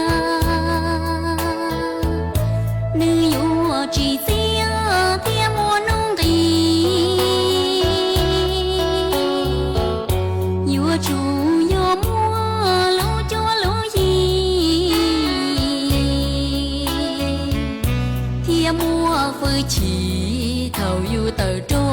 Speaker 1: nữ yo chỉ tia tia mua nông đi yo chủ yo mua lúa cho lúa gì tia mua phơi chỉ thầu yo tờ trôi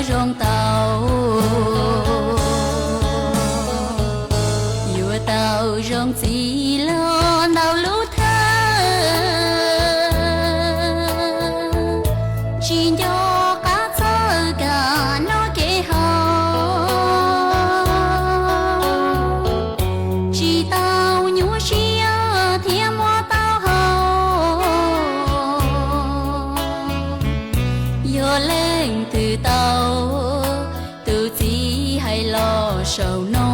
Speaker 1: rong tàu vừa tàu rong chỉ lo nào lú thơ chỉ cho cá thơ cả nó kể hò chỉ tàu nhú xia thiên hoa tàu hò vừa lên từ tàu sầu no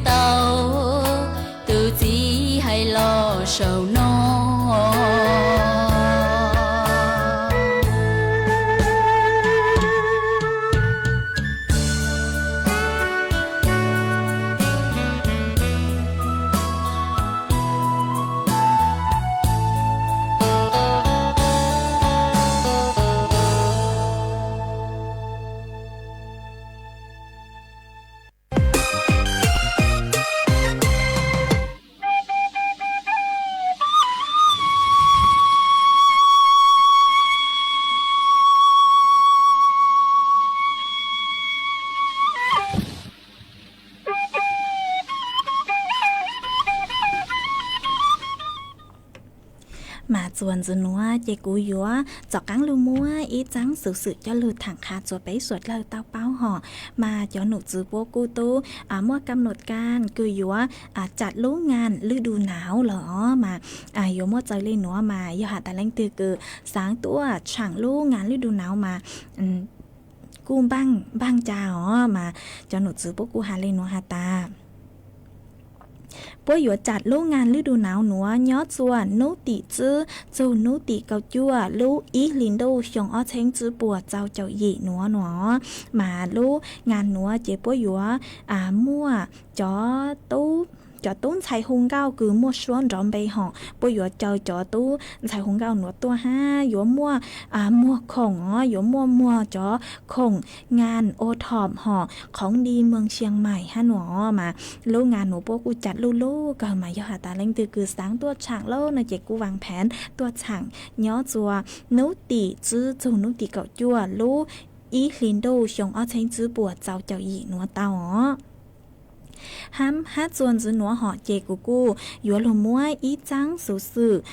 Speaker 1: tàu từ chỉ hay lo sầu no
Speaker 22: mà chuồn dư núa chế cú yúa dọc cắn lưu múa ý trắng sự sự cho lưu thẳng khá chuột bấy suột lời tao báo họ mà cho nụ dư bố cu tú mua cam nột can cứ yúa chặt lú ngàn lưu đù não lỡ mà yúa mua chơi lên núa mà yúa hạ ta lãnh từ cứ sáng tủa chẳng lú ngàn lưu đù não mà cu băng trà họ mà cho nụ dư bố cu hạ lên núa hạ ta bố yểu chặt lũ ngàn lưu đủ não núa nhó chua nấu tỉ chư châu nấu tỉ cao chua lũ ý lín đâu xong ở trên chư bùa châu châu dị núa nó mà lũ ngàn núa chế bố yểu mua chó tú cho tốn xài hung cao cứ mua xuống rộn bày họ bây giờ chơi cho tú xài hung cao nữa tua ha giờ mua khổng giờ mua cho khổng ngàn ô thọm họ khổng đi mương Chiang Mai ha nó mà lâu ngàn nụ bốกูจัดlâu cơ mà giờ hà ta lên từ cứ sáng tua chẳng lâu nó chỉกูvàng phèn tua chẳng nhớ chùa nấu tỉ chứ chùa nấu tỉ cậu chua lú ý lín đâu xong ở trên chữ bùa cháu cháu dị nó tao ham hát chuồn dưới núa họ chè của cô yểu lù múa ý trắng sự sự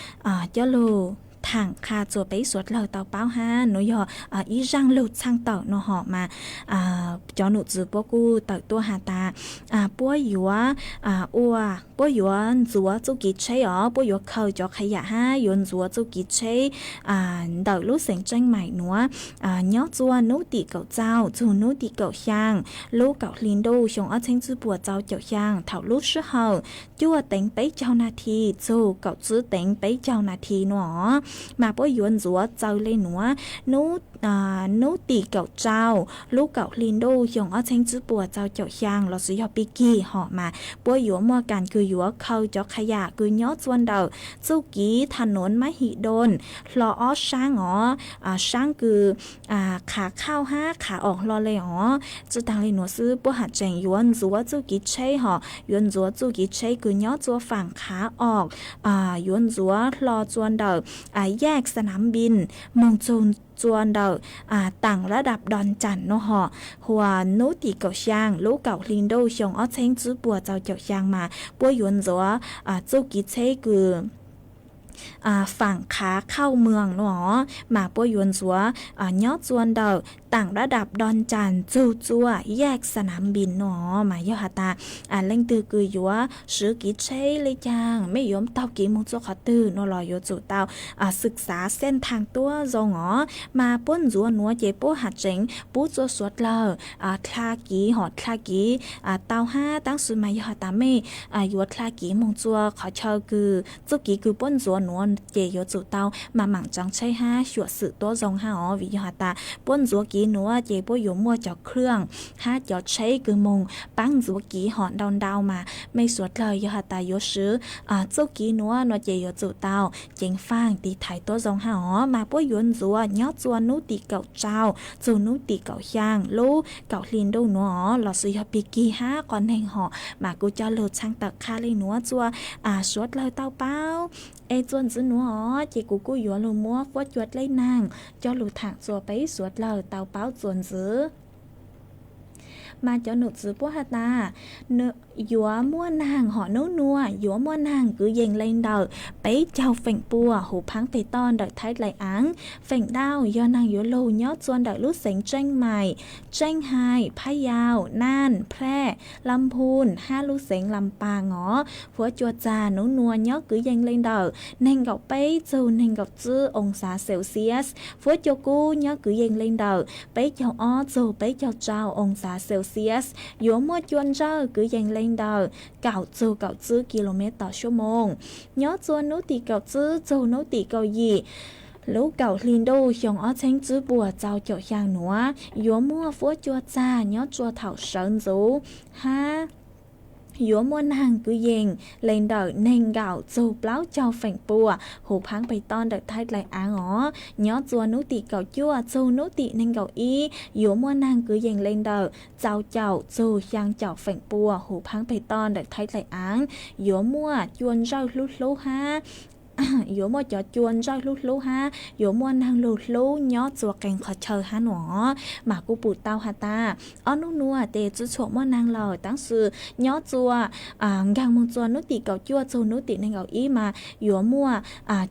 Speaker 22: cho lù thẳng kha chùa bấy suốt lời tàu báo ha nó giờ ý răng lụt sang tàu nó họ mà cho nụ dư bố cô tàu tua hà ta bố yểu bố yểu rùa chú ký chế bố yểu khơi cho khai dạ ha yểu rùa chú ký chế đợi lúc sáng tranh mày nữa nhớ chua nấu tỉ cậu trao chú nấu tỉ cậu香 lúc cậu lín đâu xong ở trên chữ bùa trao chậu香 thảo lúc sức hầu chua tính bấy chào nà thì chú cậu chữ tính bấy chào nà thì nó mà bố yểu rùa trao lên nữa nấu tỉ cậu trao lúc cậu lín đâu xong ở trên chữ bùa trao chậu香 là sử dụng bì kỳ họ mà bố yểu mua càn cứ yểu khơi cho khai dạ cứ nhớ chuan đầu chú ký thành nón máy hị đồn lo ó sáng sáng cứขาเข้าห้าขาออกรอเลยอ๋อจุดทางเลยหนูซื้อพวกหัดแจงยวนจัวจูกิเช่หอยวนจัวจูกิเช่คือย่อจัวฝั่งขาออกยวนจัวรอจวนเดอแยกสนามบินมงจูนจวนเดอต่างระดับดอนจันเนาะหอหัวนูตีเก่าช่างลูกเก่าลินโดชงอ้อเชงจื้อปัวเจ้าเจ้าช่างมาปัวยวนจัวจูกิเช่คือฝั่งขาเข้าเมืองเนาะมาปัวยวนจัวยอดจวนเดอต่างระดับดอนจันจูจัวแยกสนามบินเนาะมาเยอะหาตาเล่งตือคือยัวซื้อกิเช่เลยจางไม่ยอมเต้ากี่มุงจัวขตื้อเนาะรออยู่จุเต้าศึกษาเส้นทางตัวจงอ๋อมาป้นจัวนัวเจป้หัดเจงปูจัวสวดเลอทลากีหอดทลากีเต้าห้าตั้งสุดมาเยอะหาตาไม่ยัวทลากีมุงจัวขอเชิญคือจุกีคือป้นจัวนัวเจยจุเต้ามาหมั่งจังใช่ห้าชัวสื่อตัวจงห้าอ๋อวิเยอะหาตาป้นจัวกีนัวเจป้อยู่มัวจอกเครื่องห้าจอดใช้คือมงปั้งจัวกีหอนดาวมาไม่สวดเลยเยอะหาตายซื้อเจ้ากีนัวนัวเจยจุเต้าเจงฟางตีถ่ายตัวจงห้าอ๋อมาป้ยวนจัวยอดจัวนุตีเก่าเจ้าจูนุตีเก่าย่างลูกเก่าลินดูนัวอ๋อหลอดสุยปีกีห้าก่อนแห่งหอมากูจะหลุดช่างตักคาเลยนัวจัวสวดเลยเต้าเป้าจวนซื้อนัวอ๋อจีกูอยู่ลูมัวฟวดจวดเลยนางจะหลุดถังจัวไปสวดเลยเต้าเป้าจวนซื้อมาเจ้าหนุดซื้อพวกฮาตาเนื้อยัวมัวนางหอนัวยัวมัวนางcứยิงlên đầu ไปเจ้าเฝ่งปัวหูพังไปตอนเดอท้ายไหลอังเฝ่งดาวยอนางยัวโลยอดจวนเดอลูกเสงเจ้งใหม่เจ้งไฮพะเยาน่านแพร่ลำพูน5ลูกเสงลำปางอ๋อหัวจัวจานัวยอดcứยิงlên đầu เน่งกับไปจูเน่งกับจื้อองศาเซลเซียสหัวจัวกูยอดcứยิงlên đầu ไปเจ้าอ้อจูไปเจ้าองศาเซล เซียสยัวมัวจวนเจ้ากือยังเลงเดอ9.9กิโลเมตรต่อชั่วโมงย้อจวนนุติ9.9นุติ9ลูกเก่าลินโดยองอ้อเชงจื้อบัวเจ้าเจ้าย่างหนัวยัวมัวฟัวจัวจ้าย้อจัวเถ่าเฉินจู5ยัวมัวนางกือเยงเลนเดอเนงเก่าจูเปล่าเจ้าแฝงปัวหูพังไปตอนเด็กไทยไหลอ้างอ๋อย้อจัวนุติเก่าจัวจูนุติเนงเก่าอียัวมัวนางกือเยงเลนเดอเจ้าจูยังเจ้าแฝงปัวหูพังไปตอนเด็กไทยไหลอ้างยัวมัวจวนเจ้าลุฮาอยู่มัวจอจวนจ้อยลุฮะอยู่มัวนางลุย้อจัวแกงขอเชอฮะหนอหมากูปูเต้าฮาตาอ้อนัวเตจุฉวมัวนางหล่อตั้งสื่อย้อจัวกางมงจวนนุติเก่าจัวจูนุติในเก่าอีมาอยู่มัว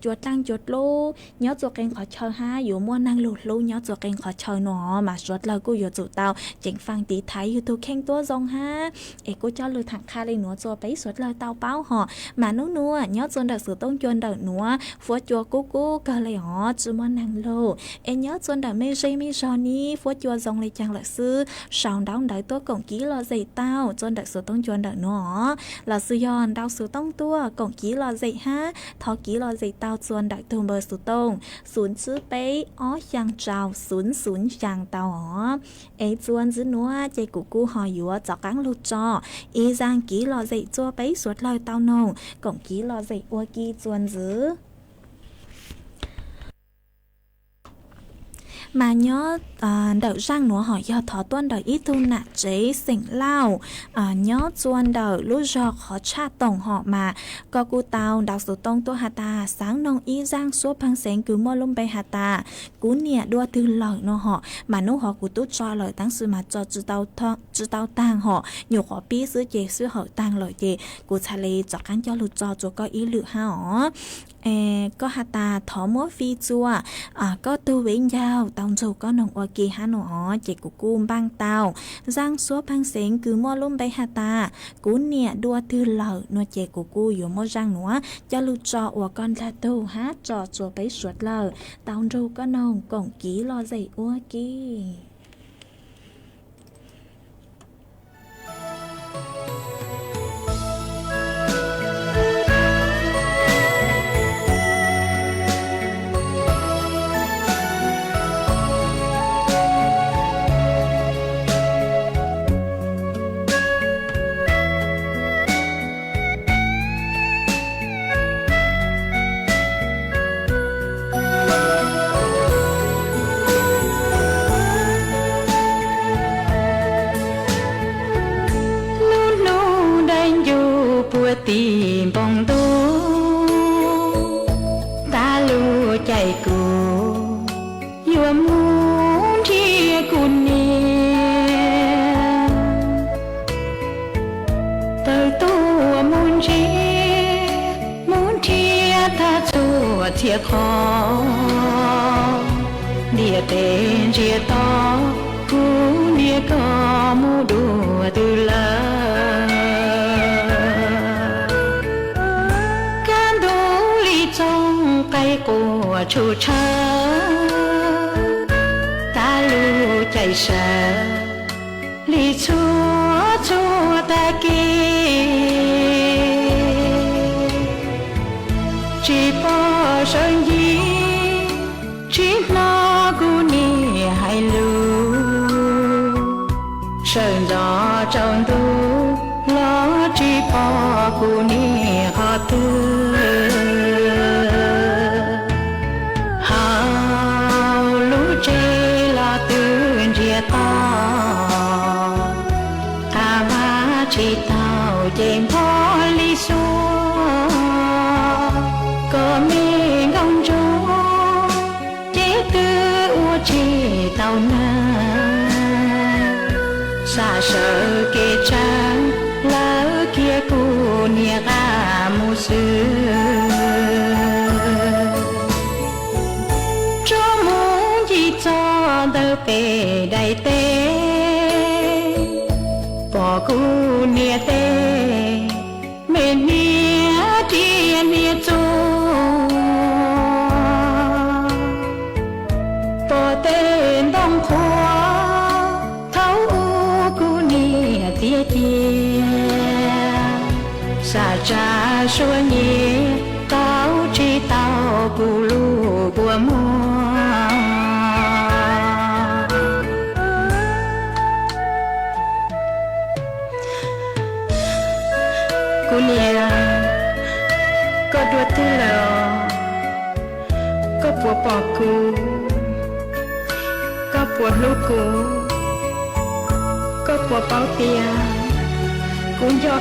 Speaker 22: จัวตั้งจัวลุย้อจัวแกงขอเชอฮะอยู่มัวนางลุย้อจัวแกงขอเชอหนอมาสวดเรากูอยู่จุเต้าเจ๋งฟังตีไทยอยู่ตัวแข่งตัวซองฮะเอกูจ้าลือถังคาเลยหนัวจัวไปสวดเราเต้าเป้าห่อมานัวย้อจวนดักสือต้องจวนดักหนัวฟัวจัวกูก็เลยอ๋อจูมันนางโลเอ็นย้อจวนดักไม่ใช่ไม่ชอนี้ฟัวจัวซองเลยจังหลักซื้อสาวดาวดักตัวกล่องกี้รอใจเต้าจวนดักสือต้องจวนดักหนัวหลักซื้อยอนดาวสือต้องตัวกล่องกี้รอใจฮะทอกี้รอใจเต้าจวนดักตัวเบอร์สือต้องศูนย์ซื้อไปอ๋อยางเจ้า00ยางเต้าอ๋อเอจวนซื้อหนัวใจกูหอยอยู่จอกกังลูกจออีจางกี้รอใจจัวไปสวดลอยเต้านงกล่องกี้รอใจอัวกี้จวนซื้อmà nhớ đợi sang nữa họ do thọ tuân đợi ít thu nạ chế xỉnh lao nhớ tuân đợi lúc do họ cha tổng họ mà có cô tàu đào số tông tôi hà ta sáng nông ý giang số phăng sáng cứ mô lông bay hà ta cú nhẹ đua từ lời nó họ mà nó họ của tốt cho lời tăng sư mà cho chữ tàu tang họ nhiều họ biết sứ chế sứ họ tang lời chế của cha lê cho cán cho lụt cho có ý lự ha họ có hà ta thỏ múa phi chua có tu vĩnh giao tàu dù có nồng ở kỳ hà nó chỉ của cung băng tàu giang số băng sáng cứ mua luôn bay hà ta cú nhẹ đua thư lợ nó chỉ của cuอยู่mua giang nữa cho lụt cho ở con là tu hát trò chùa bấy suốt lợ tàu dù có nồng cổng ký lo dậy ua kỳ
Speaker 3: tìm bóng tu ta lu chạy cu yêu muốn chia cùng nè tới tu muốn chia ta chùa chia khó địa tên chia to cú địa có mu đùa từ lớn của chủ trơ ta lu chạy sợ li chúa ta kia chỉ bỏ sơn gì chỉ lo cu ni hay lu sơn gió trong tu lo chỉ bỏ cu ni họ tư chỉ tao chém bỏ lý xua có mi ngông chú chế tư u chỉ tao na xa sợ kê trang lỡ kia cu nia ga mu sư cho muốn gì cho đỡ về đại tê bỏ cu nia tê mê nia tia nia chu bỏ tên đông khoa thấu u cu nia tia tia xa cha xua nhẹ tao chỉ tao cù lù của mua cô nia có đua tư lò có bùa bỏ cù có bùa lú cù có bùa bao tia cũng do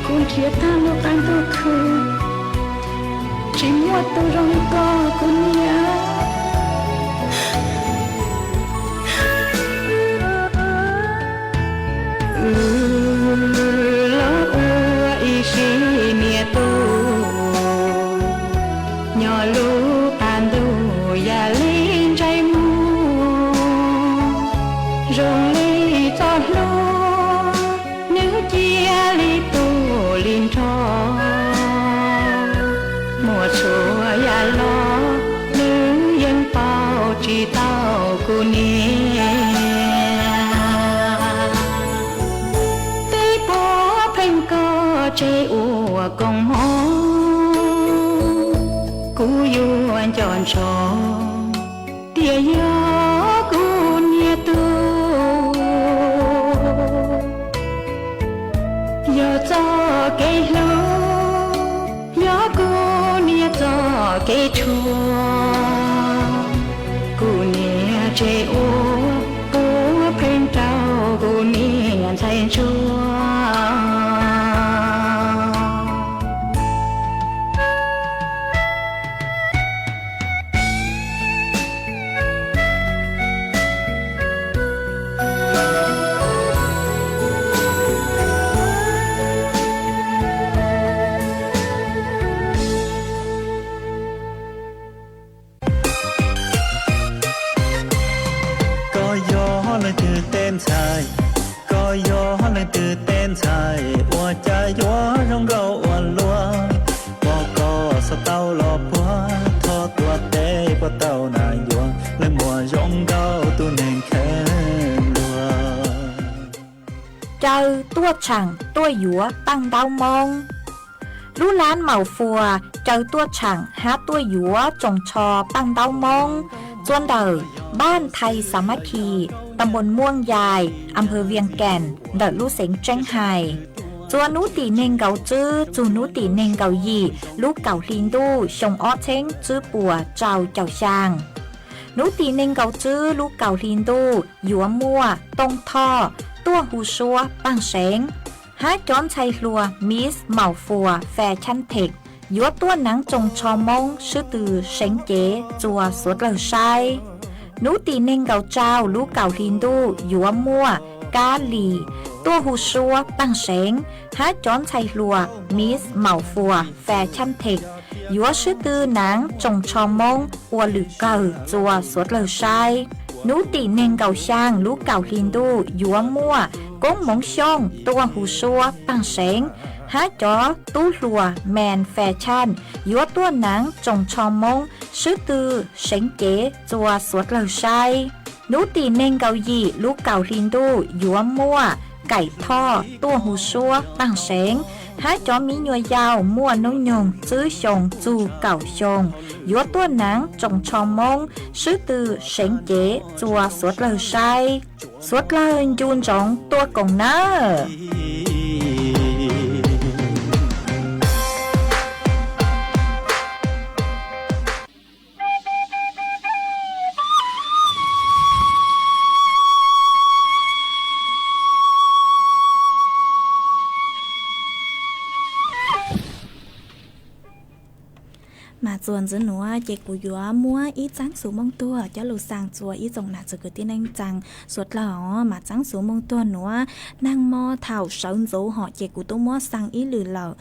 Speaker 3: con chia ta lúc ăn tôi khứ chỉ mua tôi rong co con nhớ lo ý xí nia tu nhỏ lu pan du ya lên trái mu rong li cho lu nếu chia li tu linh cho mùa xuân ya lo nữ dân bao chỉ tao cô nia tây bó phanh co chế ua công hó cú yu anh chọn cho tia gió cô nia tu giờ cho cây lúa gió cô nia cho cây chua cô nia chế ô cô phên trao cô nia thay chua
Speaker 5: có gió lên từ tên dài ua trái gió trong gấu uốn lúa có sao tao lò búa thọ tua tê qua tàu nà gió lên mùa trong gấu tu nên khen lúa
Speaker 12: trời tua chẳng tua dúa tăng đau mong lú lán màu phùa trời tua chẳng há tua dúa trồng trò tăng đau mongจวนเดอบ้านไทยสามัคคีตำบลม่วงยายอำเภอเวียงแก่นเดอลู่เสงเจ้งไฮจวนนูตีเนงเกาจื้อจูนูตีเนงเกายีลูกเก่าลินดูชงอ้อเช้งจื้อปัวเจ้าเจ้าช่างนูตีเนงเกาจื้อลูกเก่าลินดูหยัวมัวตงท่อตัวหูชัวปังเสงฮาจอนชัยลัวมิสเหมาฟัวแฟชั่นเทคยัวตัวหนังจงชอมงชื่อตือเสงเก๋จัวสวดเหล่าไซนูตีเนงเกาเจ้าลูกเก่าลินดูยัวมัวกาลีตัวหูชัวปังเสงฮาจอนชัยลัวมิสเหมาฟัวแฟชั่นเทคยัวชื่อตือหนังจงชอมงอัวหรือเก่าจัวสวดเหล่าไซนูตีเนงเกาช่างลูกเก่าลินดูยัวมัวก้งมงช่องตัวหูชัวปังเสงฮาจอตู้ลัวแมนแฟชั่นยัวตัวหนังจงชอมงชื่อตือเสงเก๋จัวสวดเหล่าไซนูตีเนงเกายีลูกเก่าลินดูยัวมัวไก่ท่อตัวหูชัวปังเสงฮาจอมีหน่วยยาวมั่วนุ่งยงซื้อชงจูเก่าชงยัวตัวหนังจงชอมงชื่อตือเสงเก๋จัวสวดเหล่าไซสวดเลยยูนจงตัวกงเนอ
Speaker 22: mà chuồn giữa núa chạy của gió mua ít trắng xuống mông tua cho lù sang chùa ít dòng nạt rồi tiên anh chẳng suốt lò mà trắng xuống mông tua núa năng mo thảo sống dấu họ chạy của tôi mua sang ít lử lờ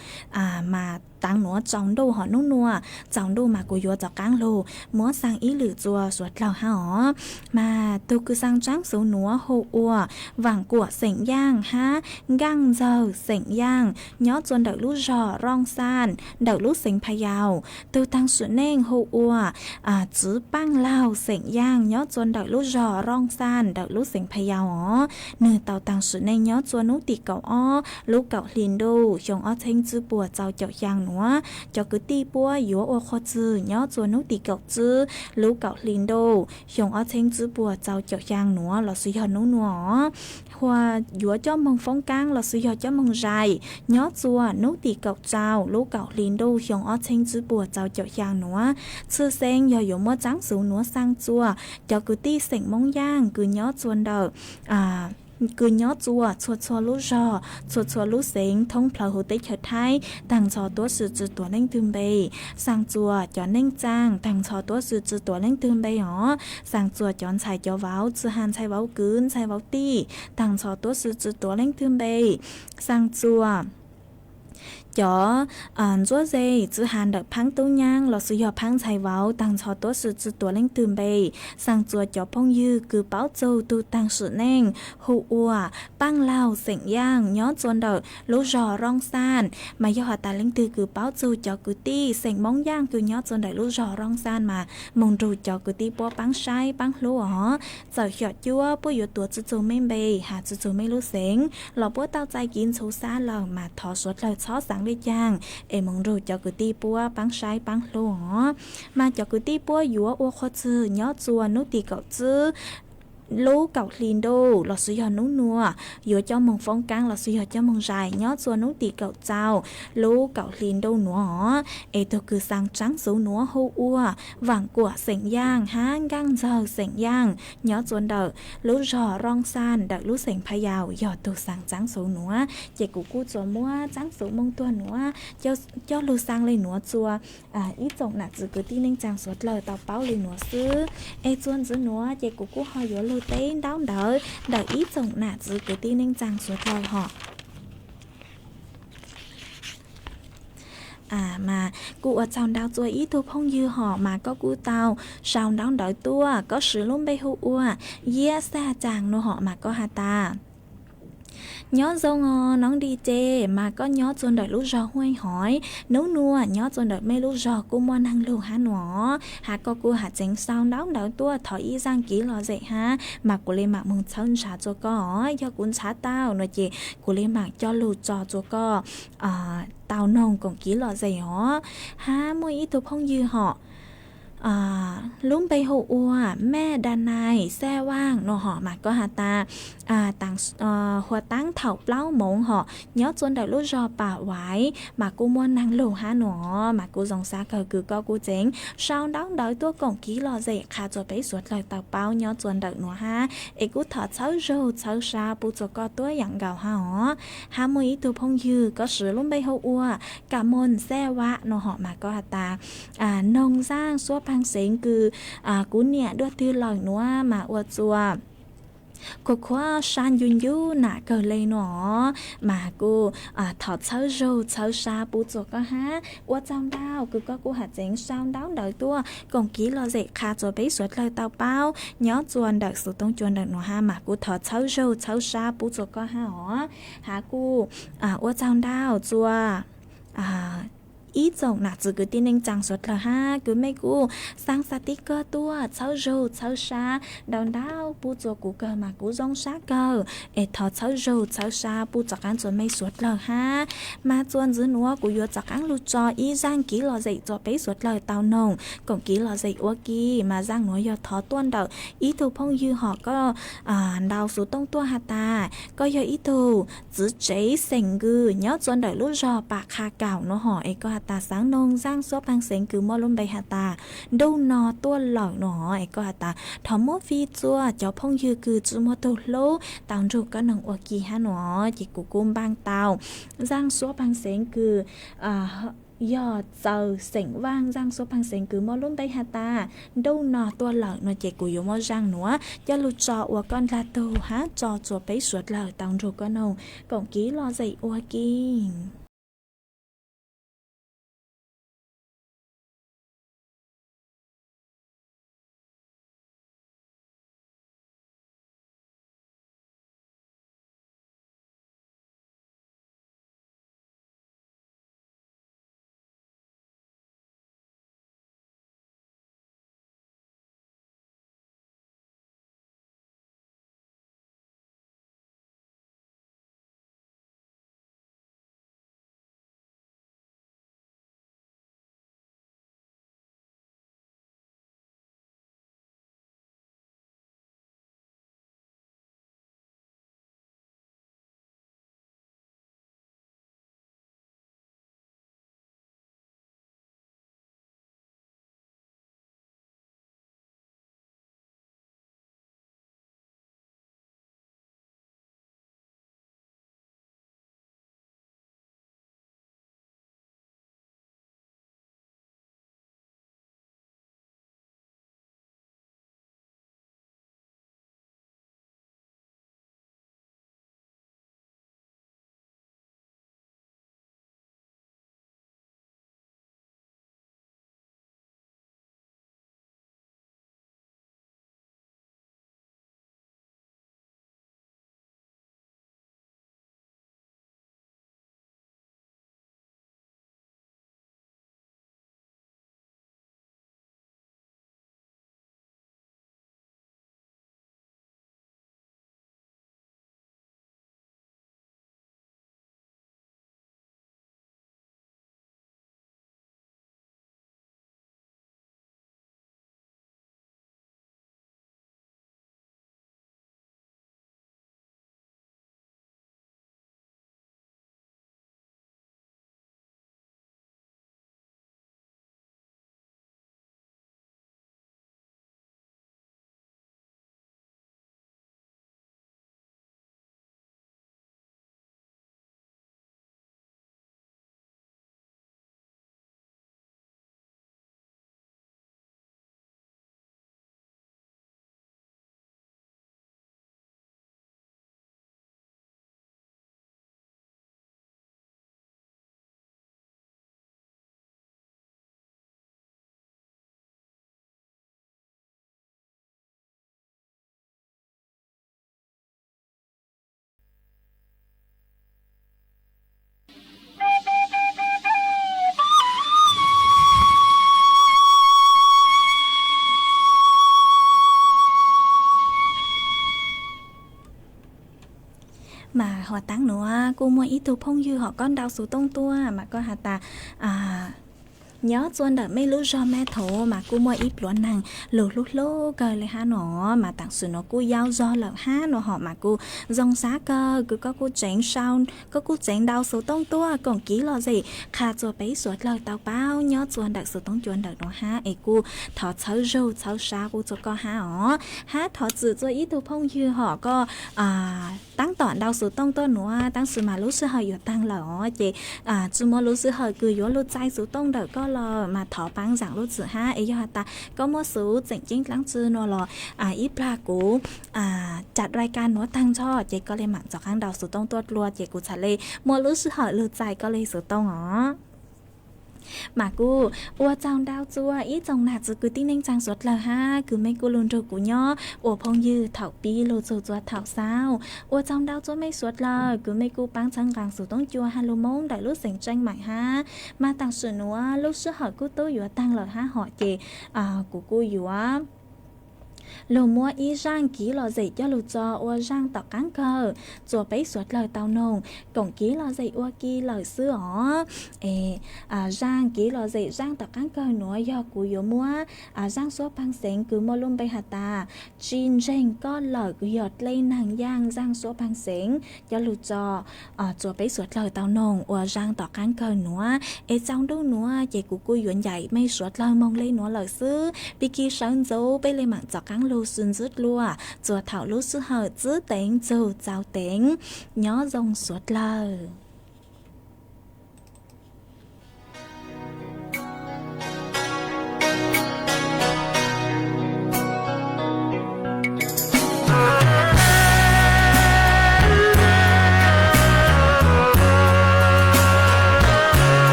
Speaker 22: mà tăng nó trong đâu họ nung nua trong đâu mà cô vô cho căng lô múa sang ý lử chùa suốt lào hả mà tôi cứ sang trắng số núa hồ ua vàng của sảnh giang ha găng giờ sảnh giang nhó chuồn đợi lú rò rong san đợi lú sảnh pha yào tôi tăng sự nên hồ ua chữ băng lao sảnh giang nhó chuồn đợi lú rò rong san đợi lú sảnh pha yào ó nửa tàu tăng sự nên nhó chuồn nú tì cậu ó lú cậu liền đô chồng ó thanh chữ bùa chào chậu giang núa cho cứ ti bùa yếu ô khó chữ nhó chuồn nú tì cậu chữ lú cậu liền đô chồng ó thanh chữ bùa chào chậu giang núa là suy hồn nú núa hoa yếu cho mong phong cang là suy cho mong dài nhó chùa nú tì cậu chào lú cậu liền đô chồng ó thanh chữ bùa chào chậu giang núa chữ sen do yếu mơ trắng số núa sang chùa cho cứ ti sảnh mong giang cứ nhó chuồn đờ cứ nhó chùa chùa lú rò chùa lú sến thông phở hồ tây chợt thái tàng choตัวsự chữตัวnên tương bày sang chùa cho nên trang tàng choตัวsự chữตัวnên tương bày hó sang chùa chọn xài cho vào chữ hàn xài vào cứng xài vào ti tàng choตัวsự chữตัวnên tương bày sang chùa cho chúa dây chữ hàn được phăng tu nhang lọ sử dụng phăng xài vào tăng cho tốt sự chữตัวlên tường bày sang chùa cho phong dư cứ báo châu tu tăng sự nên hù ua băng lao sảnh giang nhó chuồn đợi lú rò rong san mà do họ ta lên từ cứ báo châu cho cứ ti sảnh móng giang cứ nhó chuồn đợi lú rò rong san mà mong rồi cho cứ ti bó băng sai băng lú ó giờ họ chúa bố yếu tuổi chữ châu men bày hà chữ châu men lú sảnh lọ bố taoใจกินsố xa lờ mà thọ suốt lời chó sáng đi chang em mong rồi cho cứ ti búa bắn sai bắn lúa mà cho cứ ti búa yếu ô khó chữ nhó chùa nút ti cậu chữ lú cậu liền đô là sử dụng nút nua yếu cho mong phong cang là sử dụng cho mong dài nhó chùa nút ti cậu chào lú cậu liền đô nữa em tôi cứ sang trắng số nữa hô ua vàng của sảnh giang há găng giờ sảnh giang nhó chuồn đợi lú rò rong san đợi lú sảnh pha yào giờ tôi sang trắng số nữa chị cụ cụ cho mua trắng số mong tua nữa cho lú sang lên nữa chùa ít trọng nạt cứ tin nên trang suốt lời tao báo lên nữa xứ em chuồn giữ nữa chị cụ cụ hơi yếu lú tên đau đợi ít trọng nạt cứ tin nên trang suốt lời họ mà cụ ở trong đào chùa ít thu phong dư họ mà có cụ tàu sau đón đợi tua có sự luôn bay hụ ua ye xa chàng nô họ mà có hà ta nhó dâu ngò nón đi chê mà có nhó chuồn đợi lú rò huay hỏi nấu nua nhó chuồn đợi mê lú rò cô mua năng lù há nọ hà có cô hà chén sau đón đợi tua thọ y giang kỹ lò dậy ha mà cô lên mạng mừng chân xả cho có do cuốn xả tao nói chị cô lên mạng cho lù trò cho có tao nông còn kỹ lò dậy hó ha mua ít thu phong dư họ lúc bay hộ ua mẹ đà này xe vang nó họ mà có hà ta tặng hoa táng thảo plau mộng họ nhớ chuồn đợi lúc rò bà vải mà cô mua năng lù há nó mà cô dòng xa cờ cứ có cô chén sau đó đợi tôi còn ký lò dậy khá cho bé suốt lời tàu bao nhớ chuồn đợi nó ha ấy cô thọ cháu râu cháu xa bù cho có tôi dặn gạo ha họ ha mua ý tu phong dư có sự lúc bay hộ ua cả môn xe vạ nó họ mà có hà ta nông giang số băng xén cứ cú nhẹ đưa tiêu lời nữa mà ua chùa cô khóa san yun yu nạ cờ lê nó mà cô thọ cháu râu cháu xa bù cho có há ua trong đau cứ có cô hạt chén sao đáo đợi tua còn ký lo dậy khá cho bé suốt lời tao bao nhó chuồn đợi sự tông chuồn đợi nó ha mà cô thọ cháu râu cháu xa bù cho có há hả hả cô ua trong đau chùa ít dòng nạt cứ tin anh chẳng suốt là ha cứ mấy cô sang sa tí cơ tua cháu râu cháu xa đòn đau bu cho cú cơ mà cú rong sát cơ thọ cháu râu cháu xa bu chặt ăn cho mấy suốt là ha mà chuồn dưới núa cú vừa chặt ăn lụt cho ý giang kỹ lò dậy cho bé suốt lời tao nồng còn kỹ lò dậy ua kỳ mà giang nói vừa thọ tuôn đợi ý thu phong dư họ có đào số tông tua hạt ta có giờ ý thu giữ chế sành gư nhớ chuồn đợi lút rò bạc hà cào nó họ có hạt ta sáng nông giang số băng sến cứ mò luôn bay hạt ta đâu nò tua lợn nó có hạt ta thọ mốt phi chua cho phong dư cứ chữ mò tu lố tao ru có nông ua kỳ ha nó chỉ cụ cung băng tàu giang số băng sến cứ do giờ sảnh vang giang số băng sến cứ mò luôn bay hạt ta đâu nò tua lợn nó chỉ cụ yếu mò giang nữa cho lụt trò ua con là tu há trò chùa bấy suốt lợn tao ru có nông còn ký lo dậy ua kỳ mà họ tăng nữa cô mua ít thu phong dư họ con đau số tông tua mà có hạt ta nhớ chuan đợi mấy lú do mẹ thổ mà cô mua ít luận nàng lù lú cờ lấy ha nó mà tặng sự nó cô giao do là ha nó họ mà cô dòng xá cơ cứ có cô chén sao có cô chén đau số tông tua còn ký lo gì khá cho bấy suốt lời tao bao nhớ chuan đợi số tông chuan đợi nó ha ấy cô thọ chấu râu chấu xa cô cho co ha ó ha thọ dự cho ít thu phong dư họ có tăng tọn đau số tông tua nữa tăng sự mà lú sư hơi vừa tăng lỏ chị chú mua lú sư hơi cứ vừa lú chay số tông đợi có lo mà thọ bán rằng lúc giữa ha ấy cho ta có một số chính chính lắng chưa nó là ít là cũ chặt rายการnó tăng cho chị có lên mạng cho kháng đầu số tông tuột luôn chị cũng trả lời mua lúc sự hỏi lưu dài có lên số tông ó mà cô ua chồng đau chua ít chồng nạt rồi cứ tin nên trang suốt là ha cứ mấy cô luôn rồi của nhó ua phong dư thảo pi lô chua chua thảo sao ua chồng đau chua mấy suốt là cứ mấy cô bán trắng vàng số tông chua ha lô mông đại lúc sành tranh mại ha mà tăng sự nữa lúc sự hỏi cô tôi vừa tăng lời ha họ chị của cô vừa lô mua y rang ký lò dậy cho lô cho ua rang tỏ cán cờ chùa bấy suốt lời tàu nồng cổng ký lò dậy ua ký lời xưa ó rang ký lò dậy rang tỏ cán cờ nữa do cú yếu mua rang số băng sến cứ mua luôn bay hạt ta chín rèn có lời cứ giọt lên nàng giang rang số băng sến cho lô cho chùa bấy suốt lời tàu nồng ua rang tỏ cán cờ nữa trong đâu nữa chị của cô yuan dậy mấy suốt lời mong lên nữa lời xưa bị kia sáng dấu bay lên mạng tỏ cán lô xuân rứt lúa chùa thảo lúa sư hở giữ tính dù giáo tính nhó dòng suốt lời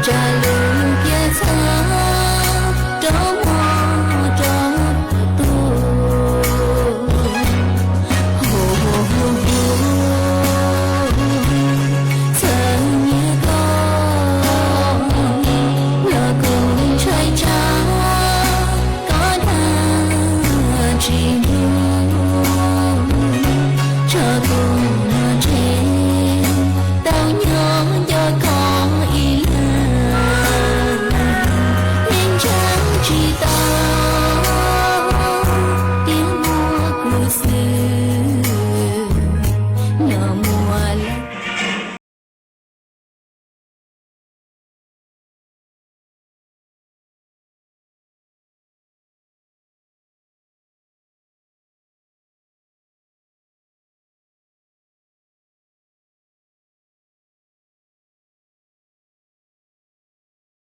Speaker 22: Trả lời